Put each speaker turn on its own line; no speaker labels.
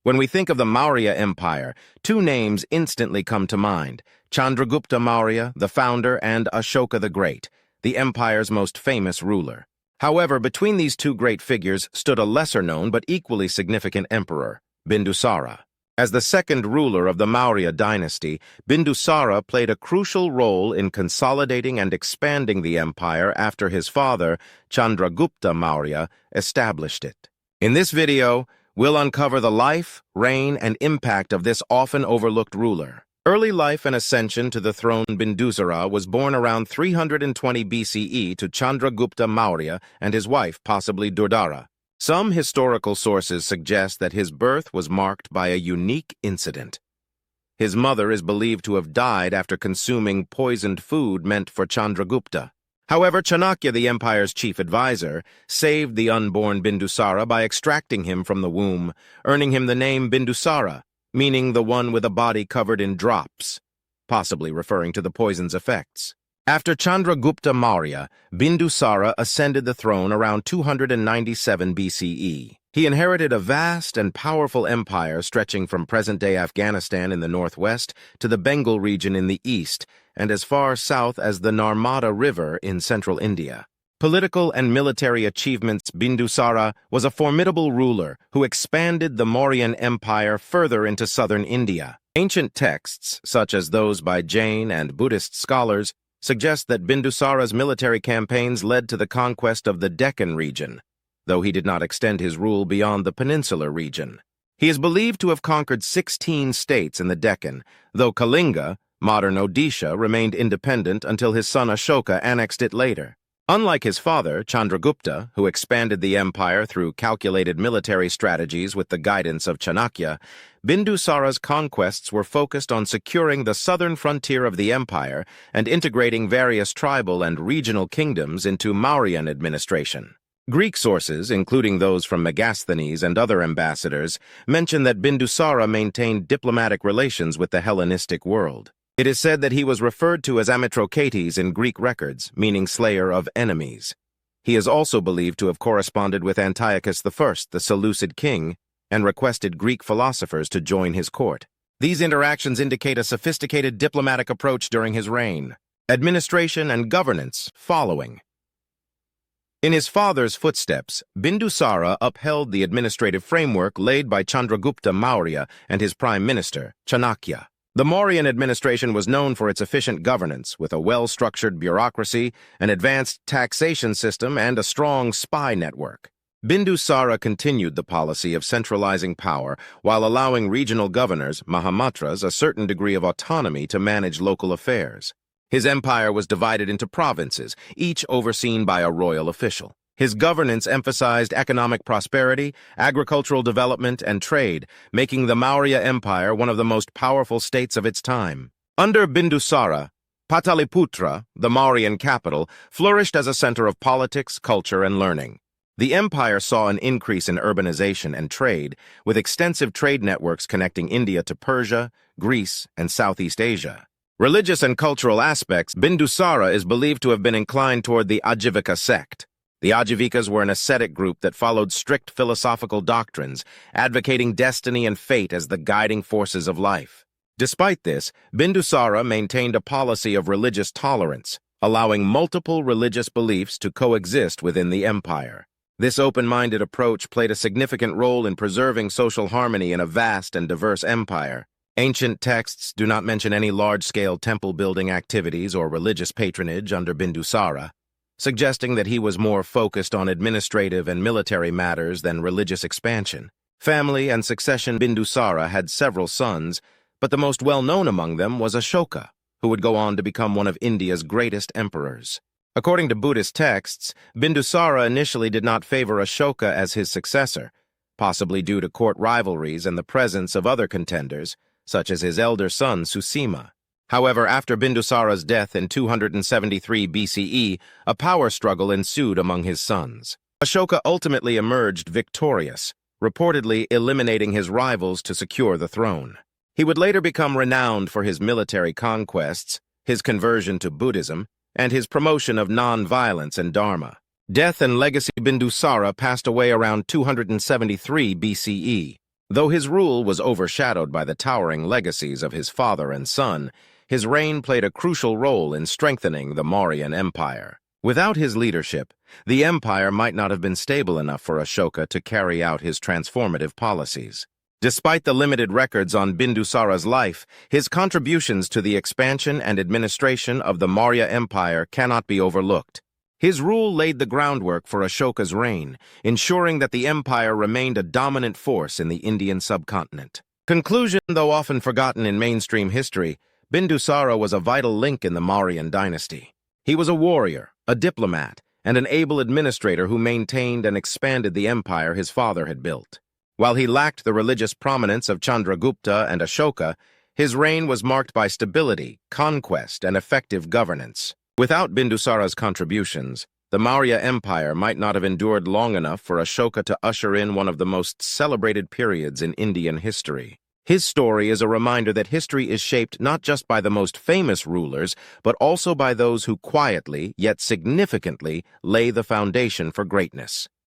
When we think of the Maurya Empire, two names instantly come to mind: Chandragupta Maurya, the founder, and Ashoka the Great, the empire's most famous ruler. However, between these two great figures stood a lesser-known but equally significant emperor, Bindusara. As the second ruler of the Maurya dynasty, Bindusara played a crucial role in consolidating and expanding the empire after his father, Chandragupta Maurya, established it. In this video, we'll uncover the life, reign, and impact of this often overlooked ruler. Early life and ascension to the throne. Bindusara was born around 320 BCE to Chandragupta Maurya and his wife, possibly Durdara. Some historical sources suggest that his birth was marked by a unique incident. His mother is believed to have died after consuming poisoned food meant for Chandragupta. However, Chanakya, the empire's chief advisor, saved the unborn Bindusara by extracting him from the womb, earning him the name Bindusara, meaning the one with a body covered in drops, possibly referring to the poison's effects. After Chandragupta Maurya, Bindusara ascended the throne around 297 BCE. He inherited a vast and powerful empire stretching from present-day Afghanistan in the northwest to the Bengal region in the east, and as far south as the Narmada River in central India. Political and military achievements. Bindusara was a formidable ruler who expanded the Mauryan Empire further into southern India. Ancient texts, such as those by Jain and Buddhist scholars, suggest that Bindusara's military campaigns led to the conquest of the Deccan region, though he did not extend his rule beyond the peninsular region. He is believed to have conquered 16 states in the Deccan, though Kalinga, modern Odisha, remained independent until his son Ashoka annexed it later. Unlike his father, Chandragupta, who expanded the empire through calculated military strategies with the guidance of Chanakya, Bindusara's conquests were focused on securing the southern frontier of the empire and integrating various tribal and regional kingdoms into Mauryan administration. Greek sources, including those from Megasthenes and other ambassadors, mention that Bindusara maintained diplomatic relations with the Hellenistic world. It is said that he was referred to as Amitrochates in Greek records, meaning slayer of enemies. He is also believed to have corresponded with Antiochus I, the Seleucid king, and requested Greek philosophers to join his court. These interactions indicate a sophisticated diplomatic approach during his reign. Administration and governance following. In his father's footsteps, Bindusara upheld the administrative framework laid by Chandragupta Maurya and his prime minister, Chanakya. The Mauryan administration was known for its efficient governance, with a well-structured bureaucracy, an advanced taxation system, and a strong spy network. Bindusara continued the policy of centralizing power while allowing regional governors, Mahamatras, a certain degree of autonomy to manage local affairs. His empire was divided into provinces, each overseen by a royal official. His governance emphasized economic prosperity, agricultural development, and trade, making the Maurya Empire one of the most powerful states of its time. Under Bindusara, Pataliputra, the Mauryan capital, flourished as a center of politics, culture, and learning. The empire saw an increase in urbanization and trade, with extensive trade networks connecting India to Persia, Greece, and Southeast Asia. Religious and cultural aspects. Bindusara is believed to have been inclined toward the Ajivika sect. The Ajivikas were an ascetic group that followed strict philosophical doctrines, advocating destiny and fate as the guiding forces of life. Despite this, Bindusara maintained a policy of religious tolerance, allowing multiple religious beliefs to coexist within the empire. This open-minded approach played a significant role in preserving social harmony in a vast and diverse empire. Ancient texts do not mention any large-scale temple-building activities or religious patronage under Bindusara, suggesting that he was more focused on administrative and military matters than religious expansion. Family and succession. Bindusara had several sons, but the most well-known among them was Ashoka, who would go on to become one of India's greatest emperors. According to Buddhist texts, Bindusara initially did not favor Ashoka as his successor, possibly due to court rivalries and the presence of other contenders, such as his elder son Susima. However, after Bindusara's death in 273 BCE, a power struggle ensued among his sons. Ashoka ultimately emerged victorious, reportedly eliminating his rivals to secure the throne. He would later become renowned for his military conquests, his conversion to Buddhism, and his promotion of non-violence and dharma. Death and legacy. Bindusara passed away around 273 BCE. Though his rule was overshadowed by the towering legacies of his father and son, his reign played a crucial role in strengthening the Mauryan Empire. Without his leadership, the empire might not have been stable enough for Ashoka to carry out his transformative policies. Despite the limited records on Bindusara's life, his contributions to the expansion and administration of the Maurya Empire cannot be overlooked. His rule laid the groundwork for Ashoka's reign, ensuring that the empire remained a dominant force in the Indian subcontinent. Conclusion: though often forgotten in mainstream history, Bindusara was a vital link in the Mauryan dynasty. He was a warrior, a diplomat, and an able administrator who maintained and expanded the empire his father had built. While he lacked the religious prominence of Chandragupta and Ashoka, his reign was marked by stability, conquest, and effective governance. Without Bindusara's contributions, the Maurya Empire might not have endured long enough for Ashoka to usher in one of the most celebrated periods in Indian history. His story is a reminder that history is shaped not just by the most famous rulers, but also by those who quietly, yet significantly, lay the foundation for greatness.